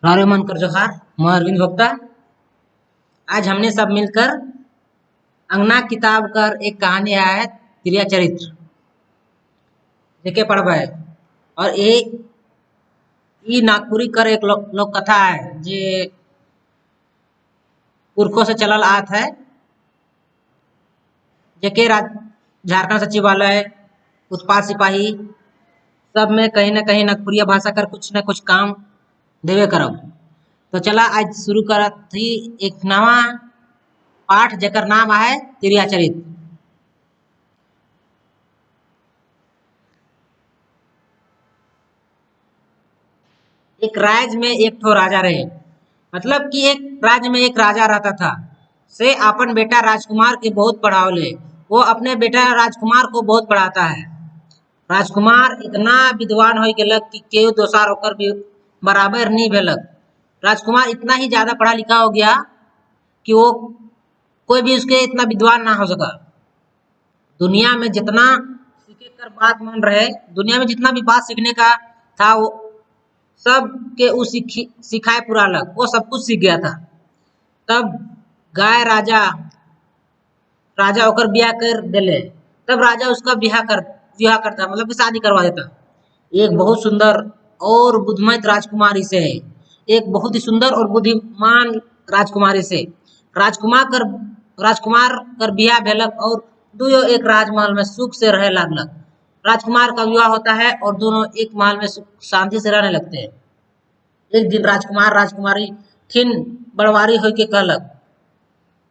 रारे मन कर जोहार। मैं अरविंद भोक्ता। आज हमने सब मिलकर अंगना किताब कर एक कहानी आया है त्रिया चरित्र जेके पढ़ब है। और ये नागपुरी कर एक लोक कथा है जे पुरखों से चलल आत है, जेके झारखंड सचिवालय, उत्पाद सिपाही सब में कहीं न कहीं नागपुरिया भाषा कर कुछ न कुछ काम देवे करब। तो चला आज शुरू करत थी एक नवा पाठ जेकर नाम है त्रिया चरित्र। एक राज्य में एक ठो राजा रहे, मतलब कि एक राज्य में एक राजा रहता था। से अपन बेटा राजकुमार के बहुत पढ़ावले। वो अपने बेटा राजकुमार को बहुत पढ़ाता है। राजकुमार इतना विद्वान हो गेलक कि केहू दोसर ओकर भी बराबर नहीं भेलक। राजकुमार इतना ही ज्यादा पढ़ा लिखा हो गया कि वो कोई भी उसके इतना विद्वान ना हो सका। दुनिया में जितना सीखे कर बात मान रहे, दुनिया में जितना भी बात सीखने का था वो सब के उस सिखाए पूरा लग, वो सब कुछ सीख गया था। तब गाय राजा होकर ब्याह कर देले। तब राजा उसका ब्याह करता, मतलब कि शादी करवा देता एक बहुत सुंदर और बुद्धिमत राजकुमारी से। एक बहुत ही सुंदर और बुद्धिमान राजकुमारी से राजकुमार कर ब्याह भेलक और दुयो एक राजमहल में सुख से रहे लागलक। राजकुमार का विवाह होता है और दोनों एक महल में सुख शांति से रहने लगते हैं। एक दिन राजकुमार राजकुमारी ठिन बड़वारी हो के कहलक।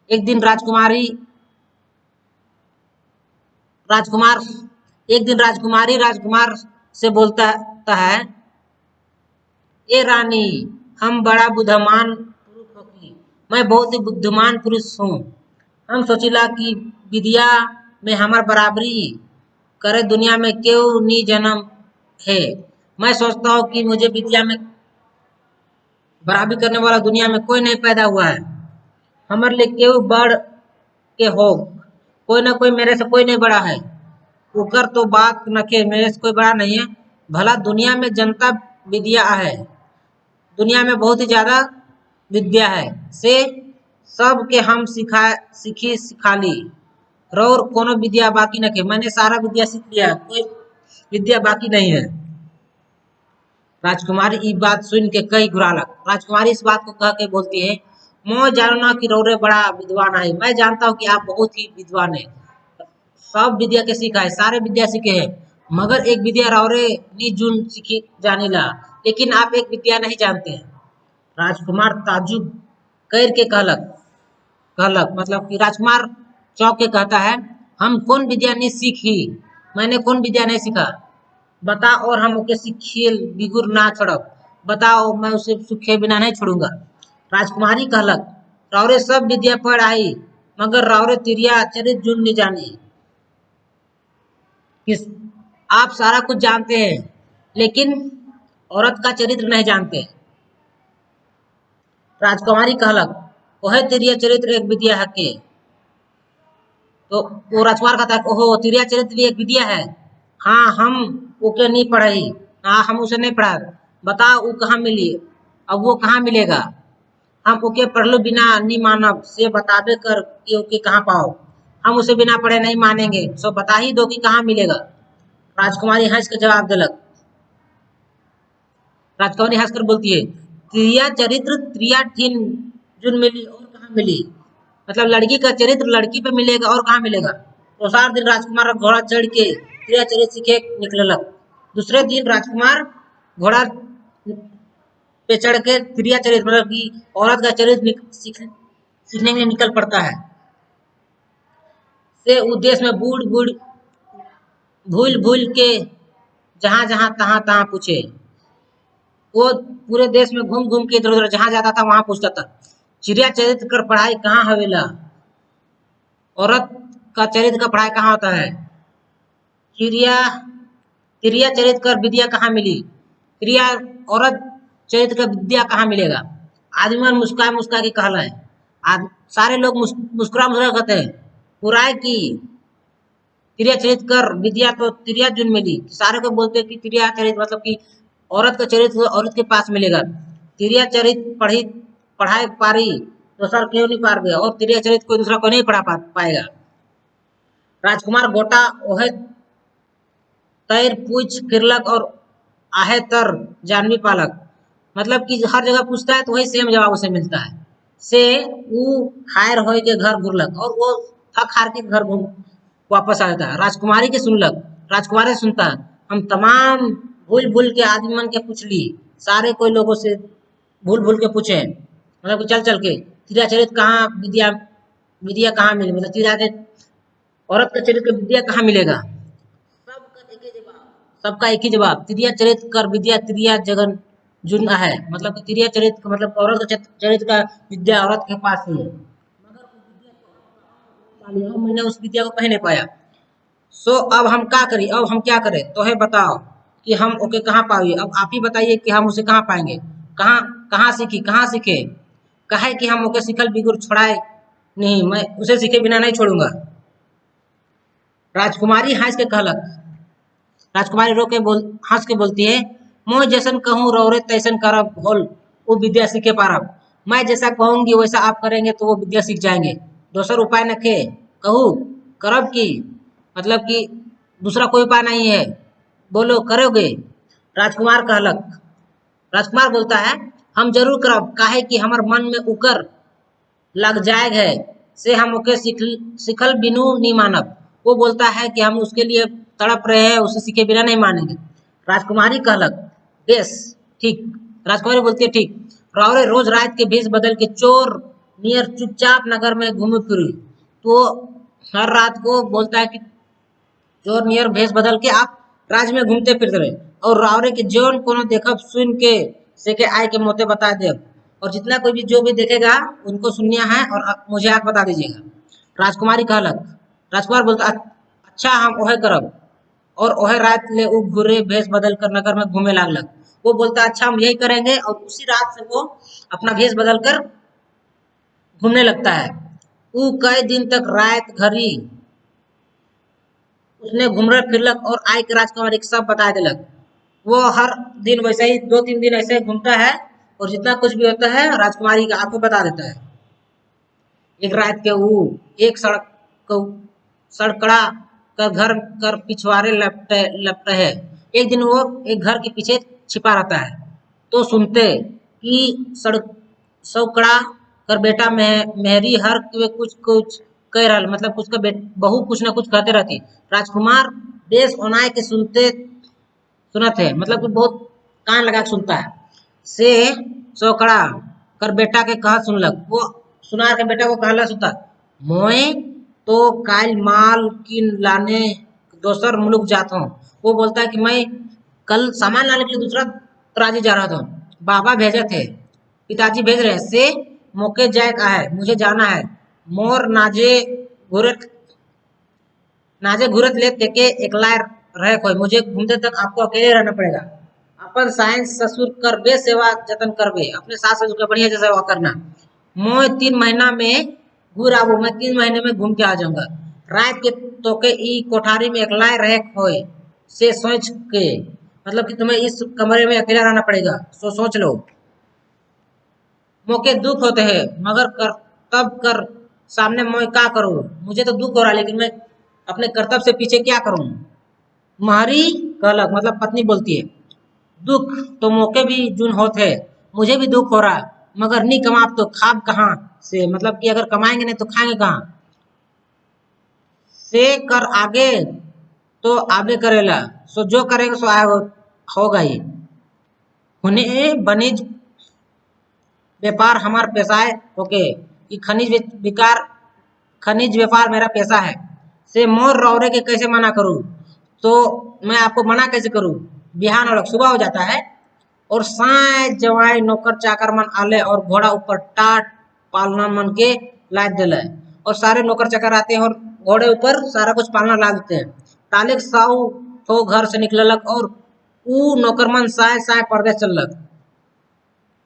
एक दिन राजकुमारी राजकुमार से बोलता है, ए रानी, हम बड़ा बुद्धिमान पुरुष होकी, मैं बहुत ही बुद्धिमान पुरुष हूँ। हम सोचिला कि विद्या में हमार बराबरी करे दुनिया में क्यों नहीं जन्म है। मैं सोचता हूँ कि मुझे विद्या में बराबरी करने वाला दुनिया में कोई नहीं पैदा हुआ है। हमारे लिए क्यों बढ़ के हो, कोई ना कोई मेरे से कोई नहीं बड़ा है। उकर तो बात नखे, मेरे से कोई बड़ा नहीं है। भला दुनिया में जनता विद्या है, दुनिया में बहुत ही ज्यादा विद्या है। से सब के हम सिखा ली और कोनो विद्या बाकी नखे। मैंने सारा विद्या सीख लिया, कोई विद्या बाकी नहीं है। राजकुमारी ये बात सुन के कई घुरालक। राजकुमारी इस बात को कह के बोलती है, मैं जानना कि रौरे बड़ा विद्वान है। मैं जानता हूँ कि आप बहुत ही विद्वान है, सब विद्या के सीखा है, सारे विद्या सीखे हैं, मगर एक विद्या रौरे निजुन सीखी जानी ला, लेकिन आप एक विद्या नहीं जानते हैं। राजकुमार ताजुब कर के कहलक, मतलब कि राजकुमार चौंक के कहता है, हम कौन विद्या नहीं सीखी, मैंने कौन विद्या नहीं सीखा, बता और हम ओके सीखे बिगुर ना छोड़ब। बताओ, मैं उसे सूखे बिना नहीं छोड़ूंगा। राजकुमारी कहलक, रौरे सब विद्या पढ़ आई, मगर रौरे तिरिया चरित्र जुन नहीं जानी। किस आप सारा कुछ जानते हैं, लेकिन औरत का चरित्र नहीं जानते। राजकुमारी कहलक, ओहे तिरिया चरित्र एक विद्या है के। तो वो राजकुमार कहता है, ओहो तिरिया चरित्र भी एक विद्या है। हाँ, हम ओके नहीं पढ़ी, हाँ हम उसे नहीं पढ़ा। बताओ वो कहाँ मिली, अब वो कहाँ मिलेगा। हम ओके पढ़लो बिना नहीं मानब, से बताबे कर कि ओके कहाँ पाओ। हम उसे बिना पढ़े नहीं मानेंगे, सो बता ही दो कि कहाँ मिलेगा। राजकुमारी हंस कर जवाब दिलक। राजकुमारी हंस कर बोलती है, त्रिया चरित्र त्रिया ठिन जुन मिली और कहाँ मिली, मतलब लड़की का चरित्र लड़की पे मिलेगा और कहाँ मिलेगा। तो सार दिन राजकुमार घोड़ा चढ़ के त्रिया चरित्र सीखे निकलक। दूसरे दिन राजकुमार घोड़ा पे चढ़ के त्रिया चरित्र, मतलब कि औरत का चरित्र सीखने के लिए निकल पड़ता है। से उद्देश्य में भूल भूल के जहां जहां तहां पूछे। वो पूरे देश में घूम घूम के इधर उधर जहां जाता था वहां पूछता था, चिड़िया चरित्र कर पढ़ाई कहाँ हवेला, औरत का चरित्र का पढ़ाई कहाँ होता है, त्रिया चरित्र कर विद्या कहाँ मिली, त्रिया औरत चरित्र का विद्या कहाँ मिलेगा। आदमी मन मुस्कुरा के कहला है। सारे लोग मुस्कुरा कहते हैं, पुराय की त्रिया चरित्र कर विद्या तो त्रिया जुन मिली। सारे को बोलते हैं कि त्रिया चरित्र मतलब कि औरत का चरित्र औरत के पास मिलेगा। तिरिया चरित पढ़ाई पारी दूसरा क्यों नहीं पार गया, और तिरिया चरित कोई दूसरा को नहीं पाएगा। राजकुमार गोटा ओहे तैर पूछ फिरलक और आहे तर जानवी पालक, मतलब कि हर जगह पूछता है तो वही सेम जवाब उसे मिलता है। से ऊ हायर हो के घर घुरलक, और वो थक हार के घर घूम वापस आ जाता है। राजकुमारी के सुनलक, राजकुमारी सुनता है, हम तमाम भूल भूल के आदमी मन के पूछ ली, सारे कोई लोगों से भूल भूल के पूछे, मतलब कि चल चल के तिरिया चरित कहाँ विद्या विद्या कहाँ मिले, मतलब तिरिया औरत का चरित्र विद्या कहाँ मिलेगा। सबका एक ही जवाब, तिरिया चरित्र कर विद्या तिरिया जगन जुन है, मतलब कि तिरिया चरित्र का मतलब औरत का चरित्र का विद्या औरत के पास ही है, मगर मैंने उस विद्या को कहीं नहीं पाया। सो अब हम क्या करें, अब हम क्या करें, तो है बताओ कि हम ओके कहाँ पाएंगे। अब आप ही बताइए कि हम उसे कहाँ पाएंगे, कहाँ कहाँ सीखे, कहे कि हम ओके सिखल बिगुर छोड़ाए नहीं, मैं उसे सीखे बिना नहीं छोड़ूंगा। राजकुमारी हंस के कहलक, राजकुमारी रो के हंस के बोलती है, मैं जैसन कहूँ रौरे तैसन करब होल, वो विद्या सीखे पारब। मैं जैसा कहूंगी वैसा आप करेंगे तो वो विद्या सीख जाएंगे, दूसर उपाय नखे कहूँ करब की, मतलब कि दूसरा कोई उपाय नहीं है, बोलो करोगे। राजकुमार कहलक, राजकुमार बोलता है, हम जरूर करब, काहे कि हमार मन में उकर लग जाएग है, से हम ओके सिखल बिनु नहीं मानब। वो बोलता है कि हम उसके लिए तड़प रहे हैं, उसे सीखे बिना नहीं मानेंगे। राजकुमारी कहलक, बेस ठीक। राजकुमारी बोलती है ठीक, रावरे रोज रात के भेष बदल के चोर नियर चुपचाप नगर में घूमे फिरी, तो हर रात को बोलता है कि चोर नियर भेष बदल के आप राज्य में घूमते फिरते रहे, और रावरे के जौन कोनो देखब सुन के से के आय के मोते बता दे, और जितना कोई भी जो भी देखेगा उनको सुनिया है और मुझे आके बता दीजिएगा। राजकुमारी कहलक, राजकुमार बोलता अच्छा हम ओहे करब, और ओहे रात ले उ घुरे भेष बदल कर नगर में घूमे लागलक। वो बोलता अच्छा हम यही करेंगे, और उसी रात से वो अपना भेष बदल कर घूमने लगता है। उ कई दिन तक रात घड़ी उसने घूमलक फिरलक और आय के राजकुमारी के सब बता दिलक। वो हर दिन वैसे ही 2-3 दिन ऐसे घूमता है, और जितना कुछ भी होता है राजकुमारी का आपको बता देता है। एक रात के वो एक सड़कड़ा कर घर कर पिछवाड़े लपटे है। एक दिन वो एक घर के पीछे छिपा रहता है, तो सुनते कि सड़क सौकड़ा कर बेटा मेहरी हर के कुछ कुछ कह रहा, मतलब कुछ का बहू कुछ ना कुछ कहते रहती। राजकुमार देश ओनाय के सुनत है, मतलब कि बहुत कान लगा के सुनता है। से सौकड़ा कर बेटा के कहा सुनलक, वो सुनार के बेटा को कहला सुनता, मोए तो काल माल किन लाने दोसर मुल्क जाता हूँ। वो बोलता है कि मैं कल सामान लाने के लिए दूसरा राज्य जा रहा था, बाबा भेजे थे, पिताजी भेज रहे से मौके जाए का है, मुझे जाना है। मोर नाजे घूरत ले तेके एकला रहे कोई, मुझे घूमते तक आपको अकेले रहना पड़ेगा। अपन साइंस ससुर कर बे सेवा जतन करबे, अपने सास ससुर का बढ़िया से सेवा करना। मैं 3 महीना में घूर आबू, मैं 3 महीने में घूम के आ जाऊंगा। रात के तोके ई कोठारी में एकला रहे होए से सोच के, मतलब कि तुम्हें इस कमरे में अकेला रहना पड़ेगा, सोच लो। मौके दुख होते हैं, मगर कर्तव्य कर सामने मैं क्या करूं, मुझे तो दुख हो रहा है लेकिन मैं अपने कर्तव्य से पीछे क्या करूं। मारी कहलक, मतलब पत्नी बोलती है, दुख तो मौके भी जुन होते है, मुझे भी दुख हो रहा है, मगर नहीं कमाब तो खाब कहाँ से, मतलब कि अगर कमाएंगे नहीं तो खाएंगे कहाँ। से कर आगे तो आगे करेला, सो जो करेंगे सो होगा ही। उन्हें बनिज व्यापार हमार पेशा है, ओके, कि खनिज व्यापार मेरा पेशा है। से मोर रौरे के कैसे मना करूं, तो मैं आपको मना कैसे करूं। बिहान और सुबह हो जाता है, और साय जवाई नौकर चाकर मन आले और घोड़ा ऊपर टाट पालना मन के लाद दिले, और सारे नौकर चाकर आते हैं और घोड़े ऊपर सारा कुछ पालना ला देते हैं। तालिक साऊ तो घर से निकललक, और ऊ नौकरमन साय साय परदेश चललक,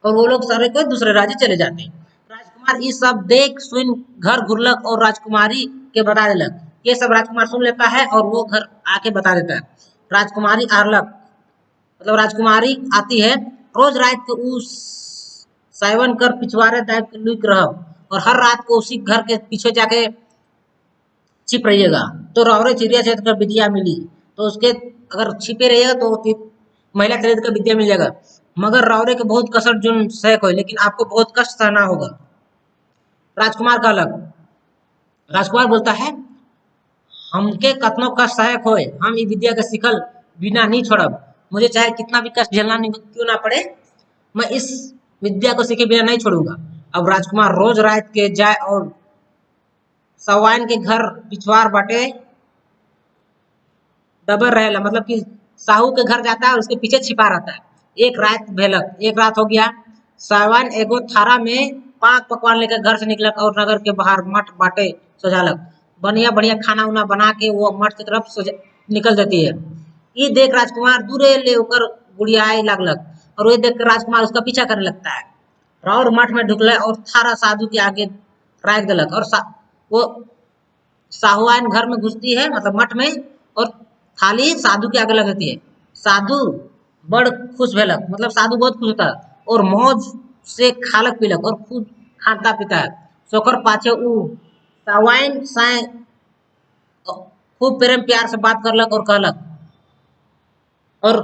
और वो लोग सारे को दूसरे राज्य चले जाते हैं। राजकुमार ये सब देख सुन घर घुरलक और राजकुमारी के बता दिलक। ये सब राजकुमार सुन लेता है और वो घर आके बता देता है। राजकुमारी आरलक, मतलब राजकुमारी आती है, रोज रात को उस साइवन कर पिछवाड़े दाब के लुक रहब और हर रात को उसी घर के पीछे जाके छिप रहिएगा तो रौरे चिड़िया छेद कर विद्या मिली। तो उसके अगर छिपे रहिएगा तो महिला खरीद कर विद्या मिल जाएगा। मगर रौरे के बहुत कसर जुन सहक हो, लेकिन आपको बहुत कष्ट सहना होगा। राजकुमार का अलग। राजकुमार बोलता है हमके कतनो कष्ट सहायक होए, हम ई विद्या के सिखल बिना नहीं छोड़ब। मुझे चाहे कितना भी कष्ट झेलना क्यों ना पड़े, मैं इस विद्या को सीखे बिना नहीं छोड़ूंगा। अब राजकुमार रोज रात के जाए और सवाइन के घर पिछवाड़ बाटे दबर रहेला, मतलब कि साहू के घर जाता है और उसके पीछे छिपा रहता है। एक रात भेलक, एक रात हो गया, सवाइन एगो थारा में पाक पकवान लेकर घर से निकलक और नगर के बाहर मठ बाटे सजालक। बढ़िया बढ़िया खाना उना बना के वो मठ की तरफ निकल देती है। ये देख राजकुमार दूरे ले होकर गुड़ियाए लागलक और वो देख कर राजकुमार उसका पीछा करने लगता है। और मठ में ढुकल और थारा साधु के आगे राख दिलक और वो साहुआन घर में घुसती है, मतलब मठ में, और थाली साधु के आगे लगती है। साधु बड़ खुश भेलक, मतलब साधु बहुत खुश होता है और मौज से खालक पीलक और खूब खाता पीता है। सोकर पाछे ऊ सावाइन साय खूब प्रेम प्यार से बात करलक और कहलक, और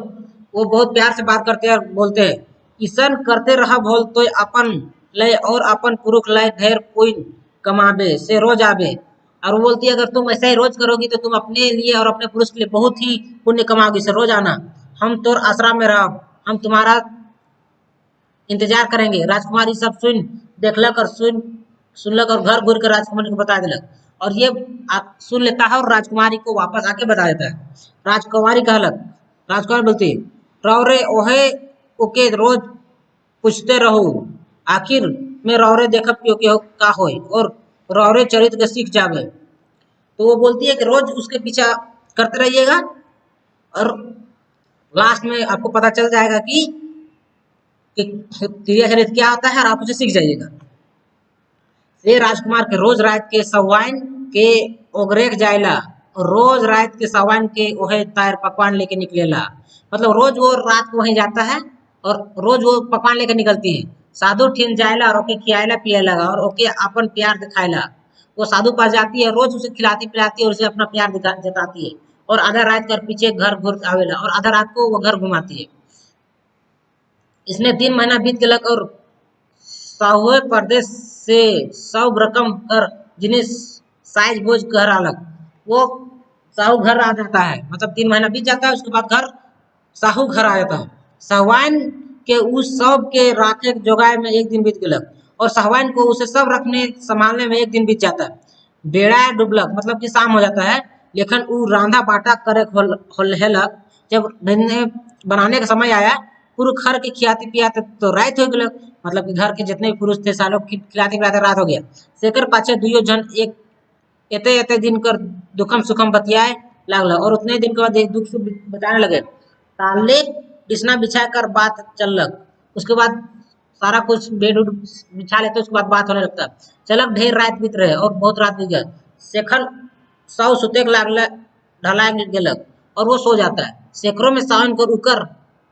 वो बहुत प्यार से बात करते हैं और बोलते हैं ईसन करते रहा भोल तो अपन लय और अपन पुरुष लय ढेर कोई कमाबे से रोज आबे। और वो बोलती है अगर तुम ऐसा ही रोज करोगी तो तुम अपने लिए और अपने पुरुष के लिए बहुत ही पुण्य कमाओगी, से रोज आना, हम तोर आश्रम में रह, हम तुम्हारा इंतजार करेंगे। राजकुमारी सब सुन देखलक और सुनलक और घर घूर कर राजकुमारी को बता दिलक और ये सुन लेता है और राजकुमारी को वापस आके बता देता है। राजकुमारी कहलक, राजकुमारी बोलती रौरे ओहे ओके रोज पूछते रहो, आखिर में रौरे देखब कि का होई और रौरे चरित्र के सीख जावे। तो वो बोलती है कि रोज उसके पीछा करते रहिएगा और लास्ट में आपको पता चल जाएगा कि क्रिया चरित्र क्या होता है और आप उसे सीख जाइएगा। ये राजकुमार के रोज रात के सवाइन के ओगरेक जायला और रोज रात के सवाइन के ओहे तार पकवान लेके निकलेला, मतलब रोज वो रात को वहीं जाता है और रोज वो पकवान लेके निकलती है। साधु ठिन जायला और ओके खियाला पियाला और ओके अपन प्यार दिखायला। वो साधु पास जाती है, रोज उसे खिलाती पिलाती है और उसे अपना प्यार जताती है और आधा रात कर पीछे घर घुर आवेला और आधा रात को वो घर घुमाती है। इसमें 3 महीना बीत गलक और साहुए प्रदेश से सब रकम कर जिन्हें साइज बोझ घर आलक। वो साहू घर आ जाता है, मतलब 3 महीना बीत जाता है, उसके बाद घर साहू घर आ जाता है। साहवाइन के उस सब के राखे जोगाए में 1 दिन बीत गलक और साहवाइन को उसे सब रखने संभालने में 1 दिन बीत जाता है। बेड़ा डुबलक, मतलब कि शाम हो जाता है, लेकिन वो रांधा बाटा करे हेलक। जब बनाने का समय आया पूरे घर के खियाते पियाते तो रात हो गलक, मतलब कि घर के जितने भी पुरुष थे सालों खिलाते पिलाते रात हो गया। सेकर पाछे दुइयो जन एक एते एते दिन कर दुखम सुखम बतियाए लागल और उतने दिन के बाद एक दुख सुख बताने लगे। ताले बिछना बिछा कर बात चलक, उसके बाद सारा कुछ बेड उड बिछा लेते, उसके बाद बात होने लगता। चलक ढेर रात बीत रहे और बहुत रात बीत गया। शेखर सौ सुते लागल ढला गेलक और वो सो जाता है। शेखरों में सावन कर उकर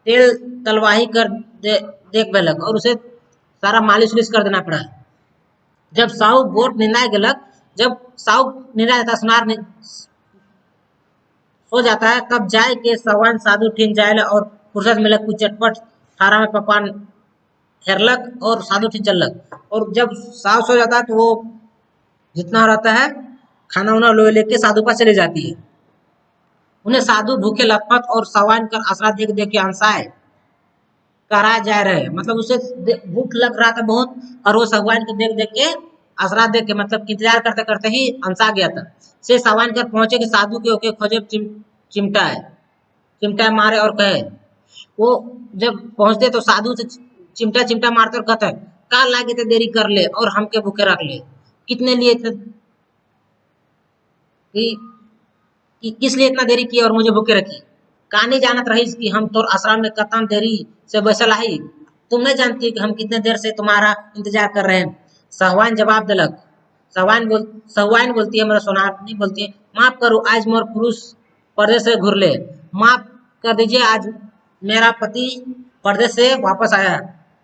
तेल तलवाही कर देख बेलक और उसे सारा मालिश उलिश कर देना पड़ा। जब साहू गोट निंदा गेलक, जब साहू निंदा जाता सुनार हो जाता है, तब जाए के सवान साधु ठिन जाए और फुर्सत मिलक कुछ चटपट थारा में पकवान हेरलक और साधु ठिन चलक। और जब साहू सो जाता है तो वो जितना रहता है खाना उना लो लेके साधु पास चली जाती है। उन्हें साधु भूखे लथपथ और सवान कर आसरा देख देख के अंसाए करा जा रहे, मतलब उसे भूख लग रहा था बहुत और वो सवान को देख देख के आसरा देख के, मतलब इंतजार करते करते ही अंसा गया था। से सवान कर पहुंचे कि साधु के ओके खोजे चिमटा है, चिमटा मारे और कहे। वो जब पहुंचते तो साधु से चिमटा चिमटा मारते और कहते का लागे तो देरी कर ले और हमके भूखे रख ले, कितने लिए किस लिए इतना देरी की और मुझे भूखे रखी। कहानी जानत रही कि हम तोर आश्रम में कतन देरी से बैसल आई, तुम नहीं जानती कि हम कितने देर से तुम्हारा इंतजार कर रहे हैं। सहवान जवाब दिलक। सहवान बोलती है, मेरा सोनारनी बोलती है, माफ करो आज मोर पुरुष परदेश से घुर ले, माफ कर दीजिए आज मेरा पति परदेश से वापस आया।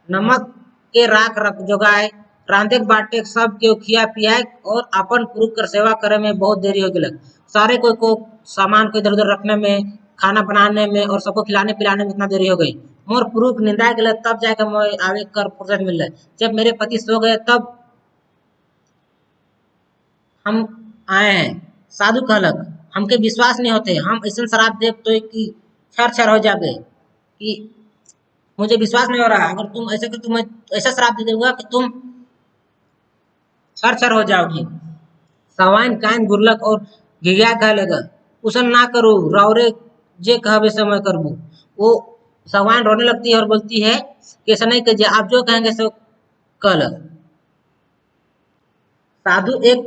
नमक के राख रख जोगाए, रांधे बाटे सब के खिया पियाए और अपन पुरु कर सेवा करे में बहुत देरी हो गलक। सारे कोई को सामान को इधर उधर रखने में, खाना बनाने में और सबको खिलाने पिलाने में इतना देरी हो गई। मोर पुरुष निंदा गलत तब जाकर मैं आगे कर फुर्सत मिल रहा। जब मेरे पति सो गए तब हम आए हैं। साधु कहलक, हमके विश्वास नहीं होते, हम ऐसा शराब दे तो कि छर छर हो जागे कि मुझे विश्वास नहीं हो रहा। अगर तुम ऐसे कर, तुम्हें ऐसा शराब दे दूंगा कि तुम छर छर हो जाओगी। सवाइन कान गुरलक और घिघिया कह लेगा, उसन ना करू, रावरे जे कहबे समय करबू। वो सवाइन रोने लगती है और बोलती है कि ऐसा नहीं कीजिए, आप जो कहेंगे सो कल। साधु एक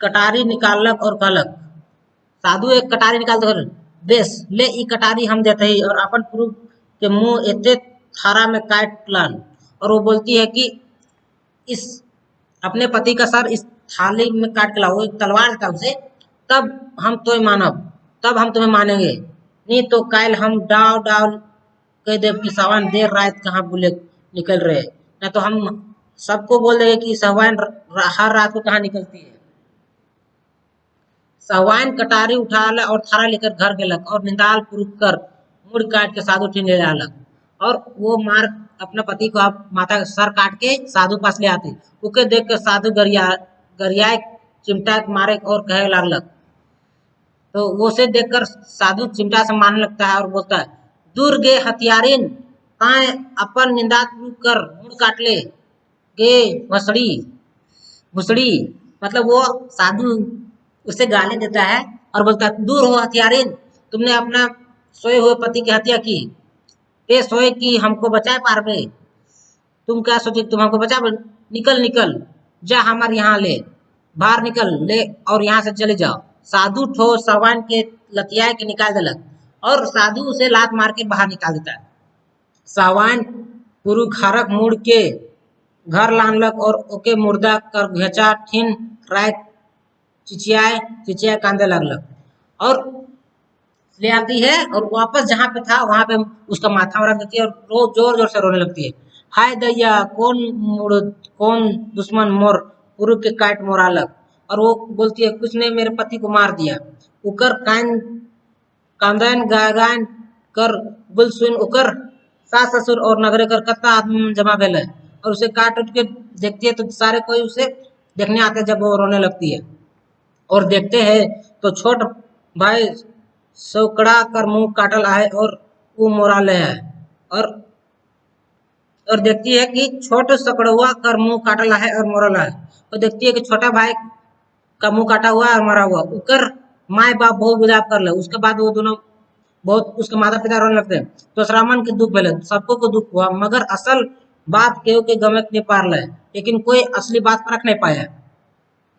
कटारी निकालक और कहलक, साधु एक कटारी निकाल कर, बेस ले ई कटारी हम देते ही और अपन पुरुष के मुंह एते थारा में काट लान। और वो बोलती है कि इस अपने पति का सर इस थाली में काट के लाओ, एक तलवार था उसे, तब हम तो मानब, तब हम तुम्हें मानेंगे, नहीं तो काल हम डाव डाव कह दे कि सवान देर रात कहाँ बुले निकल रहे, नहीं तो हम सबको बोल देंगे कि सवान हर रात को कहाँ निकलती है। सवान कटारी उठा और थारा लेकर घर गेलक और निंदाल पुरुष कर मुड़ काट के साधु ठीन ले डालक। और वो मार अपने पति को आप माता का सर काट के साधु पास ले आती। उके देख के साधु गरियाए चिमटा मारे और कहे लागलक। तो वो से देखकर साधु चिमटा से मारने लगता है और बोलता है, दूर गे हथियारिन, ताए अपन निंदा कर मुड़ काट ले गे भसड़ी भुसड़ी। मतलब वो साधु उसे गाली देता है और बोलता है, दूर हो हथियारिन, तुमने अपना सोए हुए पति की हत्या की, ये सोए कि हमको बचाए पारबे, तुम क्या सोचे तुम हमको बचा, निकल निकल जा हमारे यहाँ ले, बाहर निकल ले और यहाँ से चले जाओ। साधु ठो सवान के लतिया के निकाल देलक और साधु उसे लात मार के बाहर निकाल देता है। सवान पुरु खारक मुड़ के घर लानलक और ओके मुर्दा कर घेचा ठीन राय चिचियाए कांदे लगलक और ले आती है और वापस जहाँ पे था वहां पे उसका माथा रख देती है और रोज जोर जोर से रोने लगती है। हाय दैया, कौन दुश्मन मोर पुरु के काट मोरालक। और वो बोलती है, कुछ ने मेरे पति को मार दिया। उकर कांदन गायन कर गुल सुन उकर सास ससुर और नगरे कर कत्ता आदमी जमा भेल है और उसे काट उठ के देखती है तो सारे कोई उसे देखने आते जब वो रोने लगती है। और देखते हैं तो छोट भाई सौकड़ा कर मुंह काटल है और वो मोराले है। और देखती है कि छोट सकड़ुआ कर मुंह काटल है और मोरल है। और देखती है कि छोटा भाई का मुंह काटा हुआ और मरा हुआ। उकर माए बाप बहुत गुजाब कर ले। उसके बाद वो दोनों बहुत उसके माता पिता रोने लगते हैं। तो श्रावण के दुख भेले, सबको को दुख हुआ, मगर असल बात केहू के गमे नहीं पार ले, लेकिन कोई असली बात परख नहीं पाया।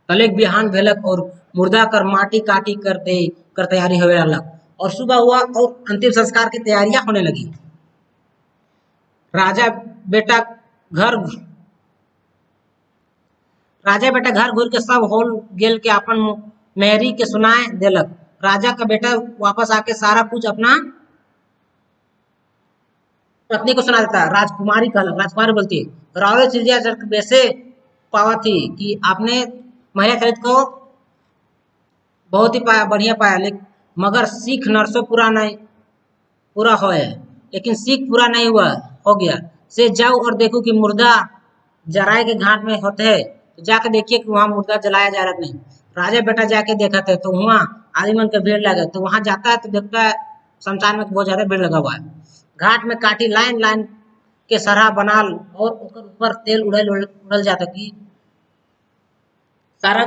कलेक बिहान भेलक और मुर्दा कर माटी काटी कर तैयारी होने लगल और सुबह हुआ और अंतिम संस्कार की तैयारियां होने लगी। राजा बेटा घर घूर के सब होल गेल के अपन मेहरी के सुनाए देलक। राजा का बेटा वापस आके सारा कुछ अपना पत्नी को सुना देता है। राजकुमारी कहलक, राजकुमारी बोलती है, रावले चिड़िया वैसे पावा थी कि आपने महिला चरित को बहुत ही पाया, बढ़िया पाया, लेकिन मगर सीख नरसों पूरा हो है, लेकिन सीख पूरा नहीं हुआ हो गया। से जाओ और देखो कि मुर्दा जराए के घाट में होते हैं, तो जाके देखिए कि वहां मुर्दा जलाया जा रहा नहीं। राजा बेटा जाके देखा थे तो वहां आदमी मन के भीड़ लगे, तो वहां जाता है तो देखता है शमशान में बहुत ज्यादा भीड़ लगा हुआ है। घाट में काटी लाइन लाइन के सरहा बनाल और ऊपर तेल उड़ल जाता कि सारा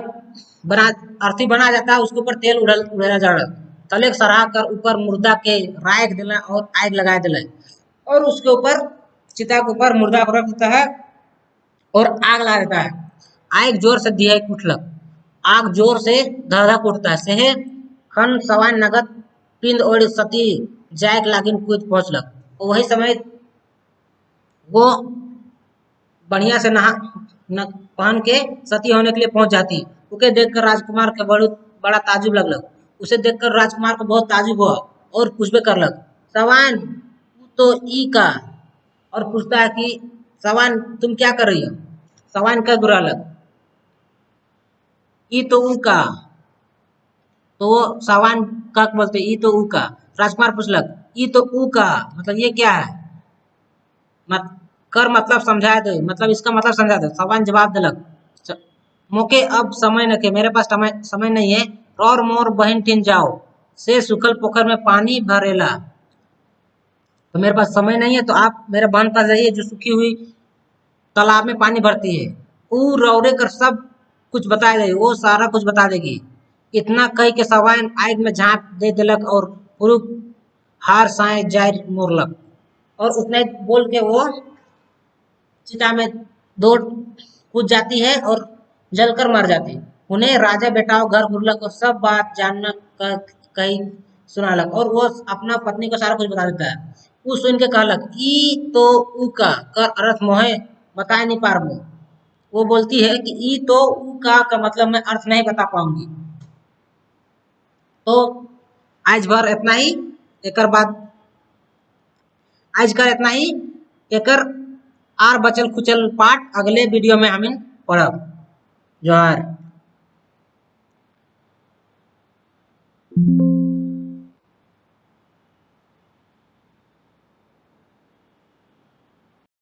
बना अर्थी बना जाता है, उसके ऊपर तेल उड़ेला जा रहा। तलेक सराह कर ऊपर मुर्दा के राख दिला और आग लगा दिला और उसके ऊपर चिता के ऊपर मुर्दा को रख देता है और आग लगा देता है। आग जोर से दिया उठलक, आग जोर से धधक उठता है। सेहे खन सवान नगद पिंड और सती जायक लागिन कूद पहुंचलक। वही समय वो बढ़िया से पहन के सती होने के लिए पहुंच जाती। उसे देखकर राजकुमार के बड़ा ताजुब लगलक। उसे देखकर राजकुमार को बहुत ताजुब हुआ और पूछबे करलक, सवान तो ई का, और पूछता है कि सवान तुम क्या कर रही हो? सवान का बुरा लग। ई तो ऊ का, तो वो सवान का बोलते ई तो ऊ का। राजकुमार पूछलक ई तो ऊ का मतलब ये क्या है? मत कर मतलब समझा दे, मतलब इसका मतलब समझा दे। सवान जवाब दिलक मोके अब समय न के, मेरे पास समय नहीं है। और मोर बहन टिन जाओ से सुखल पोखर में पानी भरेला। तो मेरे पास समय नहीं है, तो आप मेरे बहन पास जाइए जो सूखी हुई तालाब में पानी भरती है। ऊ रौरे कर सब कुछ बता देगी, वो सारा कुछ बता देगी। इतना कह के सवान आग में झाँप दे दिलक और पुरुष हार साए जाय मोरलक। और उतना ही बोल के वो चिता में दौड़ कूद जाती है और जलकर मर जाती। उन्हें राजा बेटाओ घर घुरलक और सब बात जानना कही सुनालक, और वो अपना पत्नी को सारा कुछ बता देता है। वो सुन के कहलक ई तो ऊ का कर अर्थ मोहे बता नहीं पार वो बोलती है कि ई तो ऊ का मतलब मैं अर्थ नहीं बता पाऊंगी। तो आज भर इतना ही। एकर बाद आज का इतना ही। एकर आर बचल खुचल पाठ अगले वीडियो में हम पढ़ब। जोहार।